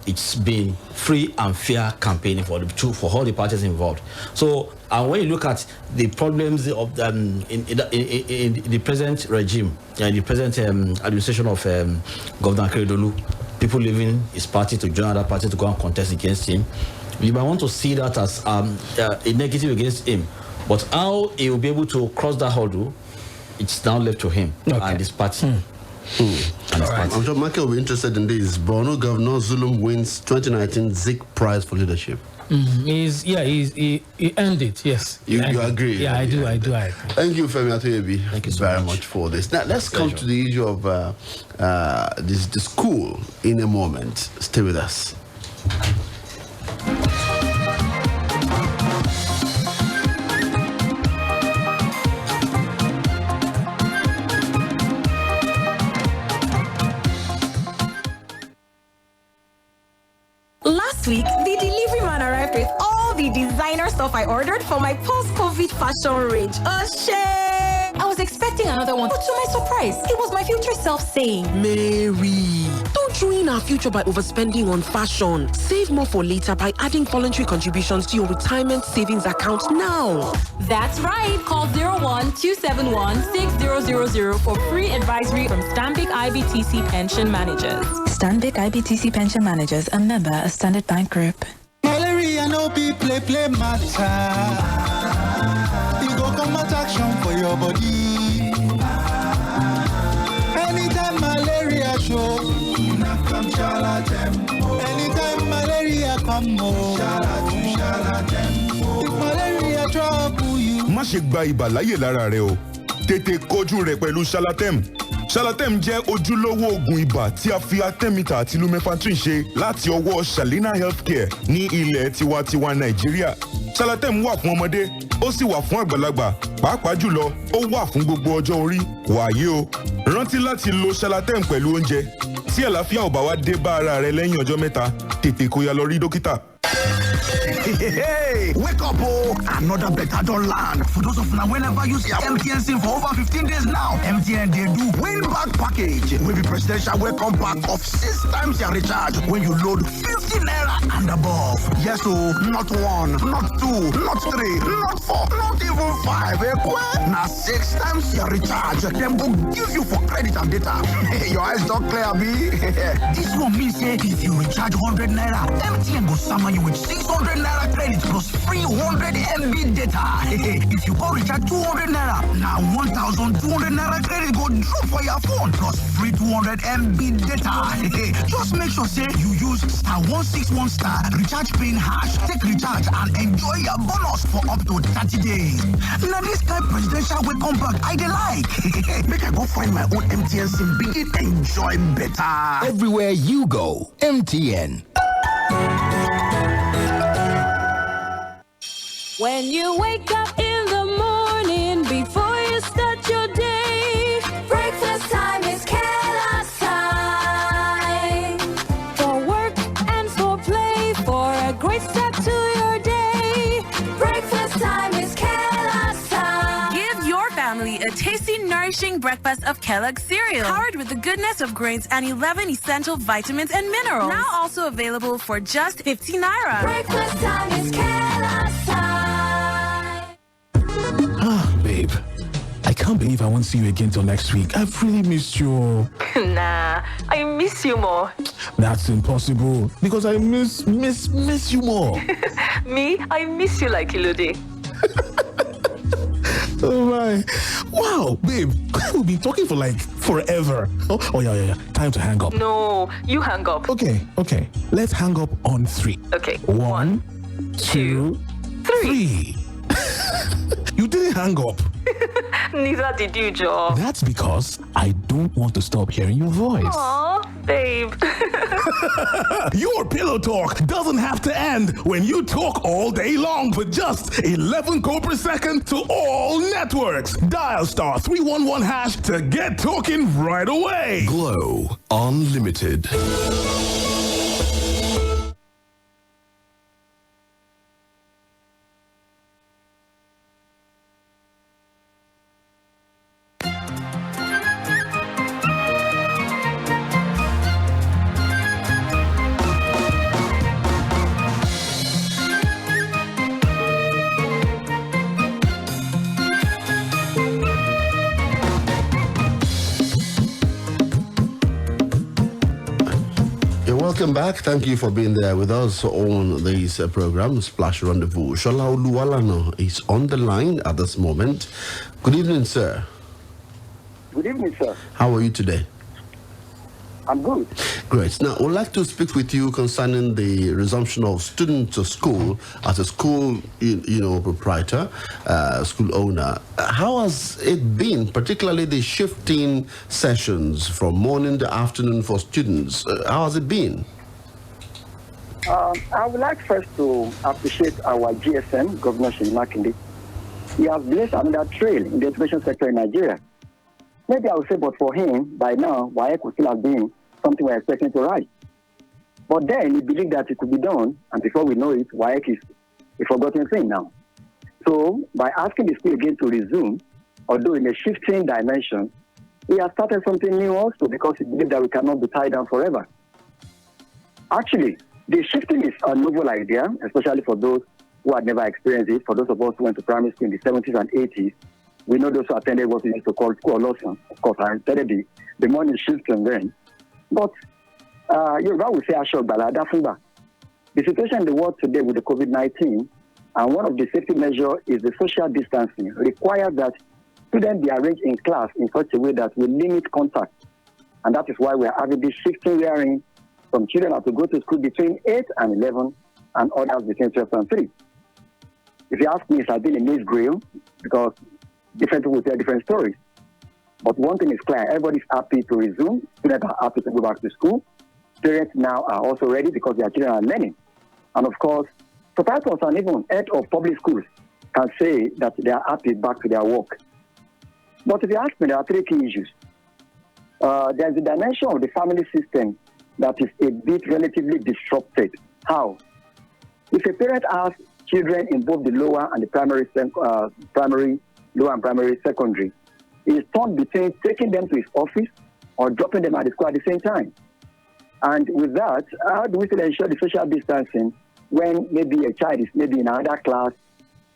it's been free and fair campaigning for all the parties involved. So, and when you look at the problems of in the present regime, the present administration of Governor Akeredolu, people leaving his party to join other party to go and contest against him, you might want to see that as a negative against him. But how he will be able to cross that hurdle, it's now left to him and his party. Right. I'm sure Michael will be interested in this. Borno Governor Zulum wins 2019 Zik Prize for Leadership. He earned it, yes. You agree? Yeah, I do. Thank you, Femi Atoyebi. Thank you so very much for this. Now, let's come to the issue of the school in a moment. Stay with us. Last week, the delivery man arrived with all the designer stuff I ordered for my post-COVID fashion range. I was expecting another one, but to my surprise, it was my future self saying, Mary, don't ruin our future by overspending on fashion. Save more for later by adding voluntary contributions to your retirement savings account now. That's right. Call 01-271-6000 for free advisory from Stanbic IBTC Pension Managers. Stanbic IBTC Pension Managers, a member of Standard Bank Group. Malaria no be play matter. You go combat action for your body. Anytime malaria show, come Shalatem. Anytime malaria come more, Shalatem. If malaria trouble you, má ṣe gba ibà láyè lára rẹ o. Tètè kojú rẹ̀ pẹ̀lú Shalatem. Shalatem jẹ́ ojúlówó oògùn ibà tí a fi artemether àti lumefantrine ṣe láti ọwọ́ Shalina Healthcare ní ilẹ̀ tiwantiwa Nàìjíríà. Shalatem wà fún ọmọdé, ó sì wà fún àgbàlagbà. Pàápàá jùlọ, ó wà fún gbogbo ọjọ́ orí. Wàyí o, rántí láti lo Shalatem pẹ̀lú oúnjẹ. Tí àlàáfíà ò bá wá dé bá ara rẹ lẹ́yìn ọjọ́ mẹ́ta, tètè kó ya lọ rí dókítà. Hey, wake up, oh! Another better don't land. For those of now, whenever you see MTN SIM for over 15 days now, MTN they do win back package. Will be presidential welcome pack of 6 times your recharge when you load 50 naira and above. Yes, so not 1, not 2, not 3, not 4, not even 5. Now 6 times your recharge. Then go give you for credit and data. Your eyes don't clear, B. This one means if you recharge 100 naira, MTN will summon you with 600 naira credit plus free 100 MB data. If you go recharge 200 naira, now 1,200 naira credit go drop for your phone plus free 200 MB data. Just make sure say you use *161* recharge pin hash, take recharge and enjoy your bonus for up to 30 days. Now this kind of presidential welcome back I dey like. Make I go find my own MTN SIM, begin enjoy better. Everywhere you go, MTN. When you wake up in the morning before you start your day, breakfast time is Kellogg's time. For work and for play, for a great start to your day, breakfast time is Kellogg's time. Give your family a tasty, nourishing breakfast of Kellogg's cereal, powered with the goodness of grains and 11 essential vitamins and minerals. Now also available for just 50 naira. Breakfast time is Kellogg's time. Babe, I can't believe I won't see you again till next week. I've really missed you. Nah, I miss you more. That's impossible because I miss you more. Me, I miss you like Ilode. Oh my. Wow, babe. We've been talking for like forever. Oh yeah. Time to hang up. No, you hang up. Okay. Let's hang up on 3. Okay. 1, 2, 3. You didn't hang up. Neither did you, Joe. That's because I don't want to stop hearing your voice. Aw, babe. Your pillow talk doesn't have to end when you talk all day long for just 11 co per second to all networks. Dial star 311 hash to get talking right away. Glow Unlimited. Welcome back. Thank you for being there with us on this program, Splash Rendezvous. Shola Oluwalano is on the line at this moment. Good evening, sir. Good evening, sir. How are you today? I'm good. Great. Now, I would like to speak with you concerning the resumption of students to school as a school, proprietor, school owner. How has it been, particularly the shifting sessions from morning to afternoon for students? How has it been? I would like first to appreciate our GSM, Governor Seyi Makinde. He has blazed another trail in the education sector in Nigeria. Maybe I would say, but for him, by now, WAEC would still have been something we're expecting to rise. But then he believed that it could be done, and before we know it, WAEC is a forgotten thing now. So, by asking the school again to resume, although in a shifting dimension, he has started something new also because he believes that we cannot be tied down forever. Actually, the shifting is a novel idea, especially for those who had never experienced it. For those of us who went to primary school in the 70s and 80s, we know those who attended what we used to call school Olatunbosun. Of course, I attended the morning shifting then. But Yoruba will say Asho Balada Funba. The situation in the world today with the COVID-19, and one of the safety measures is the social distancing, requires that students be arranged in class in such a way that we limit contact. And that is why we are having this shifting wherein some children have to go to school between 8 and 11 and others between 12 and 3. If you ask me, it has been a misgrill because different people will tell different stories. But one thing is clear, everybody is happy to resume. Students are happy to go back to school. Parents now are also ready because their children are learning. And of course, proprietors and even head of public schools can say that they are happy back to their work. But if you ask me, there are 3 key issues. There's a dimension of the family system that is a bit relatively disrupted. How? If a parent has children in both the lower and the lower and primary secondary, he is torn between taking them to his office or dropping them at the school at the same time. And with that, how do we still ensure the social distancing when maybe a child is maybe in another class,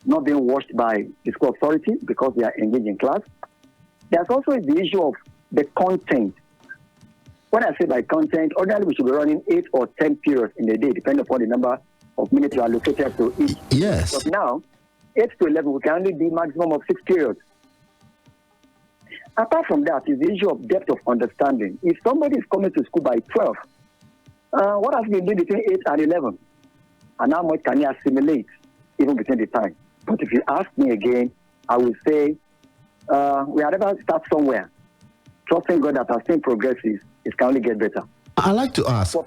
not being watched by the school authority because they are engaged in class? There's also the issue of the content. When I say by content, ordinarily we should be running 8 or 10 periods in a day, depending upon the number of minutes you are allocated to each. Yes. But now, 8 to 11, we can only do maximum of 6 periods. Apart from that, is the issue of depth of understanding. If somebody is coming to school by 12, what has been doing between 8 and 11? And how much can he assimilate even between the time? But if you ask me again, I will say we are able to start somewhere. Trusting God that as things progresses, it can only get better. I'd like to ask,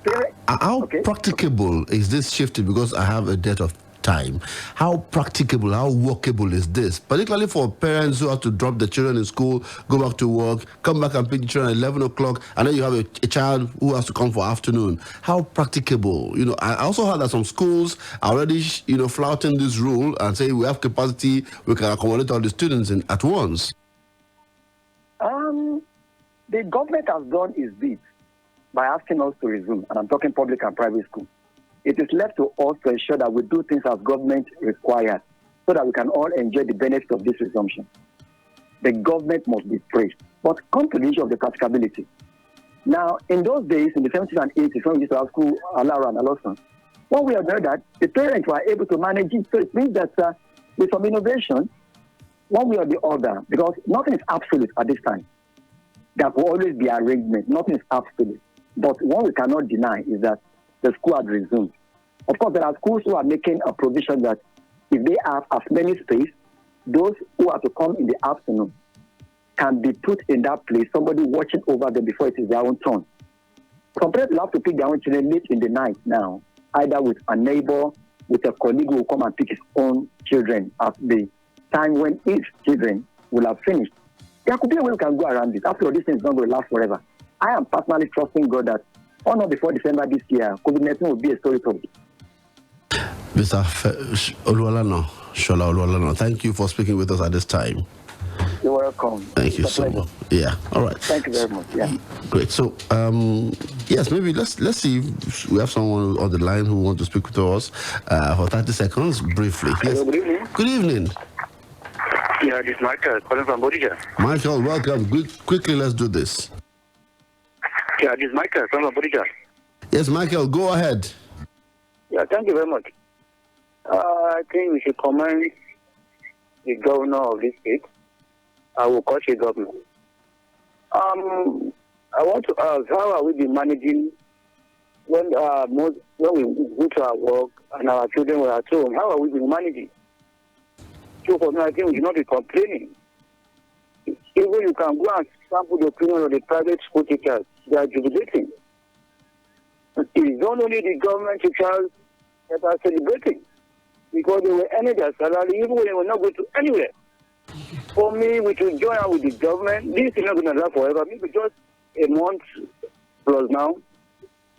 how practicable is this shifting? Because I have a debt of time. How practicable, how workable is this? Particularly for parents who have to drop the children in school, go back to work, come back and pick the children at 11 o'clock, and then you have a child who has to come for afternoon. How practicable? I also heard that some schools are already, flouting this rule and say we have capacity, we can accommodate all the students at once. The government has done its bit by asking us to resume, and I'm talking public and private school. It is left to us to ensure that we do things as government requires so that we can all enjoy the benefits of this resumption. The government must be praised. But come to the issue of the practicability. Now, in those days, in the 70s and 80s, when we used to have school, Alara and Alosun, what we have heard that the parents were able to manage it. So it means that with some innovation, one way or the other, because nothing is absolute at this time. There will always be arrangement. Nothing is absolute. But what we cannot deny is that the school has resumed. Of course, there are schools who are making a provision that if they have as many space, those who are to come in the afternoon can be put in that place, somebody watching over them before it is their own turn. Some parents will have to pick their own children late in the night now, either with a neighbor, with a colleague who will come and pick his own children at the time when his children will have finished. There could be a way we can go around this. After all, this thing is not going to last forever. I am personally trusting God that on or before December this year, COVID-19 will be a story told. Mr. Oluwaseun, thank you for speaking with us at this time. You're welcome. Thank you so much. Yeah, all right. Thank you very much. Yeah. Great. So, yes, maybe let's see if we have someone on the line who wants to speak to us for 30 seconds, briefly. Yes. Hello, good evening. Good evening. Yeah, this is Michael calling from Bodija. Michael, welcome. Quickly, let's do this. Yeah, this is Michael from Bodija. Yes, Michael, go ahead. Yeah, thank you very much. I think we should commend the governor of this state. I will call the governor. I want to ask, how are we been managing when we go to our work and our children were at home? How are we been managing? So for me, I think we should not be complaining. Even you can go and sample the opinion of the private school teachers. They are jubilating. It is not only the government teachers that are celebrating, because they will earn their salary even when they will not go to anywhere. For me, we should join out with the government. This is not going to last forever. Maybe just a month plus now.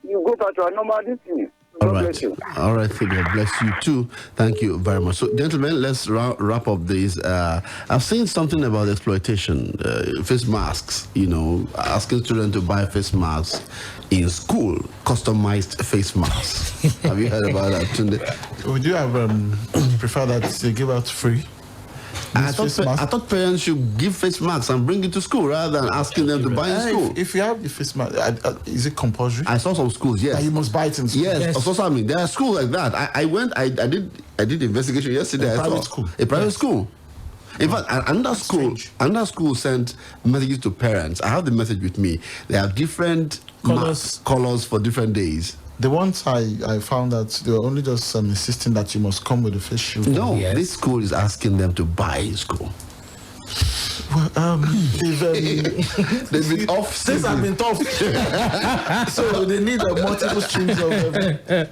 You go back to our normal business. All right. All right, God bless you too. Thank you very much. So, gentlemen, let's wrap up this. I've seen something about exploitation, face masks, asking children to buy face masks in school, customized face masks. Have you heard about that, Tunde? Would you have prefer that they give out free? I thought parents should give face masks and bring it to school rather than asking them to buy in school. If you have the face mask, is it compulsory? I saw some schools, yes. That you must buy it in school. Yes. Also, I mean, there are schools like that. I did investigation yesterday. A private school. In fact, another school sent messages to parents. I have the message with me. They have different colors for different days. The ones I found that they were only just insisting that you must come with a face shield. No, this school is asking them to buy in school. Well, they've been off. Things have been tough. So they need multiple streams of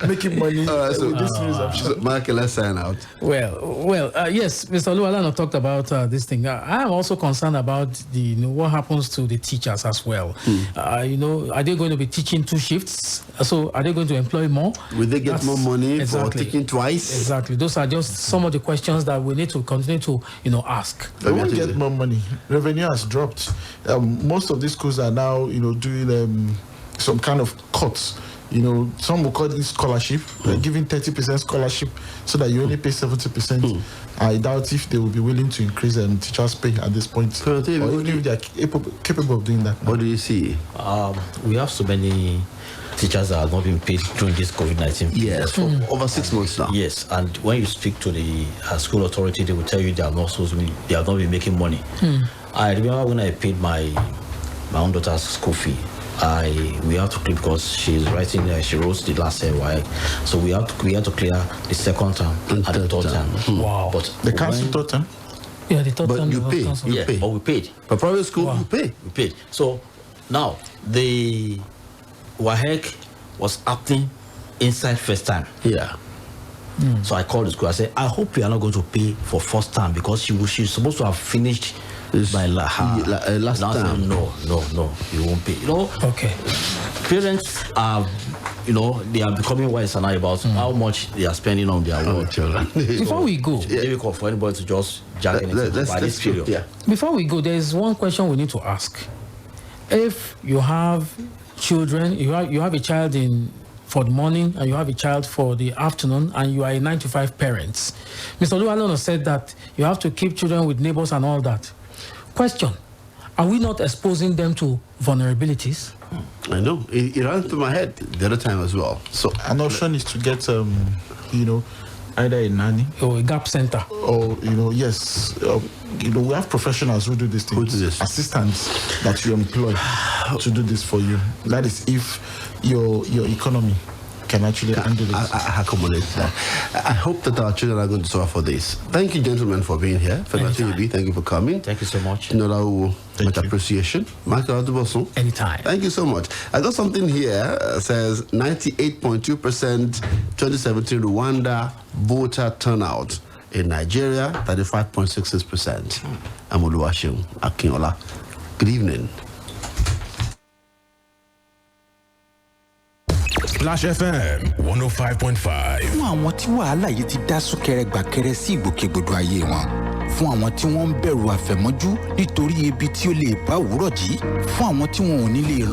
making money. So Michael, let's sign out. Well, yes, Mr. Oluwaseun talked about this thing. I am also concerned about what happens to the teachers as well. Are they going to be teaching 2 shifts? So are they going to employ more? Will they get more money for teaching twice? Exactly. Those are just some of the questions that we need to continue to ask. They won't get more money. Revenue has dropped. Most of these schools are now, doing some kind of cuts. Some will call it scholarship, giving 30% scholarship so that you only pay 70%. I doubt if they will be willing to increase teachers' pay at this point. Or even if they are capable of doing that. What do you see? We have so many teachers that have not been paid during this COVID-19 period. Yes, for over 6 months now. Yes, and when you speak to the school authority, they will tell you they have not been making money. I remember when I paid my own daughter's school fee, we have to clear because she's writing. She wrote the last YEC, so we have to clear the second term and the third term. Wow! But the cancel third term. Yeah, the third term. But you pay. Yeah, but we paid. For private school, you pay. We paid. So now the WAEC was acting inside first time. Yeah. So I called the school. I said, I hope you are not going to pay for first time because she's supposed to have finished by last time. No, you won't pay. Okay. Parents are, they are becoming wise and about how much they are spending on their work. Before we go, it's difficult for anybody to just jack anything by this period. Yeah. Before we go, there is one question we need to ask. If you have children, you have a child for the morning and you have a child for the afternoon and you are a 9-to-5 parents. Mr. Oluwaseun said that you have to keep children with neighbors and all that. Question, are we not exposing them to vulnerabilities? I know. It ran through my head the other time as well. So an option is to get, either a nanny or a gap center, or yes, we have professionals who do these things. Who do this? Assistants that you employ to do this for you. That is if your economy can actually handle it. I accommodate that. I hope that our children are going to suffer for this. Thank you, gentlemen, for being here. Thank you for coming. Thank you so much. Tunde Olawuwo, much appreciation. Michael Olatunbosun. Anytime. Thank you so much. I got something here. Says 98.2% 2017 Rwanda voter turnout. In Nigeria, 35.66%. I'm Oluwaseun Akinola. Good evening. Splash FM 105.5. Fún àwọn tí wàhálà yìí ti dá súnkẹrẹ gbàkẹrẹ sí ìgbòkègbodò ayé wọn. Fún àwọn tí wọ́n ń bẹ̀rù àfẹ̀mọ́jú nítorí ebi tí ó lè bá òwúrọ̀ jí. Fún àwọn tí wọn ò ní lè